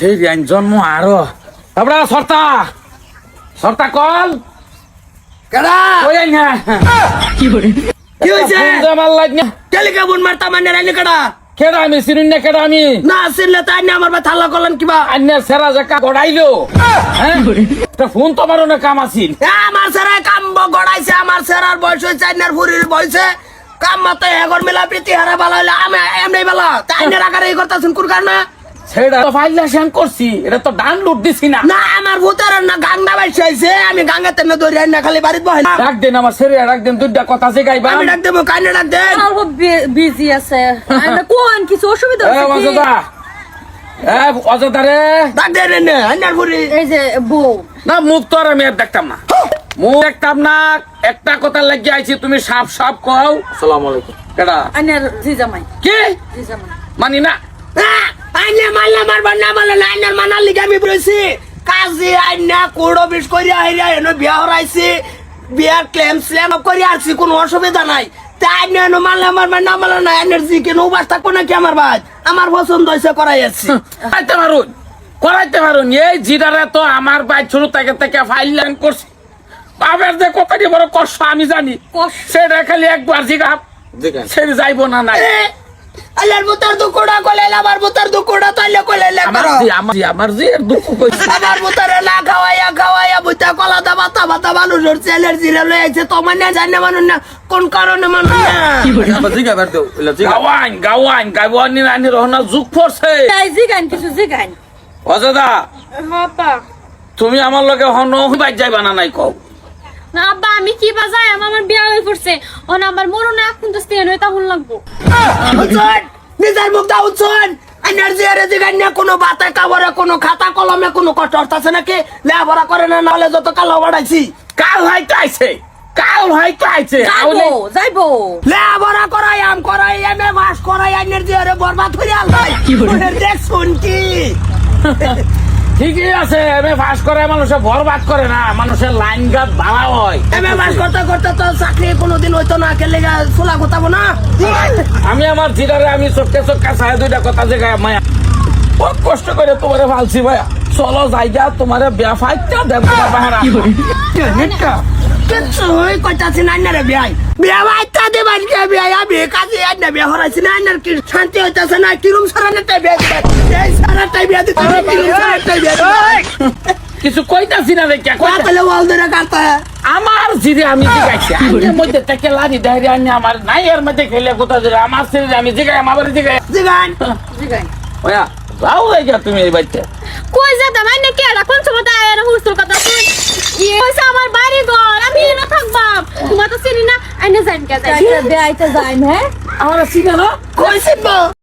সেই জন্ম আরো তারপরে সর্তা কল কেডা ওই না কি হইছে জামাল লাগ না কেলিকা বুন মারতা মানে রাইনি কেডা কেডা আমি চিনুন না কেডা আমি না আসলে তাই না আমার ভাই থাল্লা করলেন কিবা আন্য সেরা জাকা গড়াইলো হ্যাঁ তো ফোন তো মারো না কাম আছিল আমার সেরা কাম গড়াইছে আমার সেরার বয়স হইছে আইনার ফুরির বয়সে কাম মতে এগর মিলা প্রীতি হারা বালা হইলে আমি এমনি বালা তাই না রাগারে এই করতাছেন কুর কারণে সেটা তো ফাইলা শান করছি এটা তো ডাউনলোড দিছি না না আমার ভূতের না গাঙ্গা বাইছে আইছে আমি গাঙ্গাতে না দৌড়াই না খালি বাড়িতে বহাই না ডাক দেন আমার সেরে ডাক দেন দুইটা কথা শিখাইবা আমি ডাক দেবো কাইনে ডাক দেন অল্প বিজি আছে আমি কোন কিছু অসুবিধা এ হচ্ছে কি? অযোধ্যা রে ডাক দেন না আইনার ফুরি এই যে বউ না মুখ তো আর আমি আর দেখতাম না মুখ দেখতাম না একটা কথা লাগিয়ে আইছি তুমি সাপ সাপ কও আসসালামু আলাইকুম কেডা আইনার জি জামাই কি জি জামাই মানি না আইনে মারলে মারবার না বলে না আইনার মানার লিগে আমি বলেছি কাজী আইনা কোড়ো বিষ করিয়া আইরা এনো বিয়া হরাইছি বিয়ার ক্লেম স্লেম করিয়া আসছি কোনো অসুবিধা নাই তাই আইনে এনো মারলে মারবার না বলে না আইনের জি কেন উবাস থাকবো নাকি আমার ভাই আমার পছন্দ হয়েছে করাই যাচ্ছি করাইতে পারুন এই জিরারে তো আমার ভাই ছোট থেকে ফাইল করছে বাবার যে কতটি বড় কষ্ট আমি জানি কষ্ট। সেটা খালি একবার জিগা সেটা যাইবো না নাই আল্লাহর বুতার দুকুড়া কইলে আমার বুতার দুকুড়া তাইলে কইলে করো আমার জি এর দুঃখ কইছে আমার বুতারে না খাওয়াইয়া বুতা কলা দা বাতা বাতা মানুষের ছেলের জিরে লই আইছে তো মানে জানে মানুষ না কোন কারণে মানুষ না গাওয়ান রানি রহনা যুগ পড়ছে তাই জিগান কিছু জিগান অযোধ্যা হাপা তুমি আমার লগে হন বাইর যাইবা না নাই কও না আব্বা আমি কি বাজাই আমার বিয়া হয়ে পড়ছে ওন আমার মরো না এখন তো স্টেন হইতা হুন লাগবো উচ্চন নিজের মুখ দা উচ্চন এনার্জি আরে দিগান না কোনো বাতে কাবরে কোনো খাতা কলমে কোনো কষ্ট হতাছে নাকি লেখাপড়া করে না নাহলে যত কালো বাড়াইছি কাল হয়তো আইছে যাইবো লেখাপড়া করাই এমএ পাস করাই এনার্জি আরে বরবাদ করে আলাই দেখ শুন কি ঠিকই আছে এমএ পাস করে মানুষে বরবাদ করে না মানুষের লাইন গাত ভাড়া হয় এমএ পাস করতে করতে তো চাকরি কোনোদিন হইতো না কেলে চুলা গোতাবো না আমি আমার জিরারে আমি চোখে চাই দুইটা কথা যে গায়ে মায়া বহুত কষ্ট করে তোমারে ফালছি ভাইয়া চলো জায়গা তোমারে বিয়া ফাইটা দেব তোমার বাহারা কিচ্ছু হই কইতাছি না রে বিয়াই বিয়া বাইতা দেবান কে বিয়াই আমি কাজে আইনা বিয়া হরাইছি না আইনার কি শান্তি হইতাছে না কিরম সারানেটাই বিয়া দিবে এই সারাটাই বিয়া দিতে কিরম সারাটাই বিয়া দিবে কিছু কইতাছি না রে কে তাহলে ওয়াল ধরে কাটতা আমার জিরে আমি জিগাইছি আইনের মধ্যে থেকে লারি দাঁড়ি আনি আমার নাই এর মধ্যে খেলে কোথা ধরে আমার শরীরে আমি জিগাই আমার জিগাই জিগান জিগান ওয়া যাও জায়গা তুমি এই বাচ্চা কই যেতাম আইনা কি আর কোন সময় আর হুস্তুর কথা তুই কইছে আমার বাড়ি ঘর আমি না থাকবাম তোমার তো চিনি না আইনা যাইন কে যাই আমার সিনা না কইছিস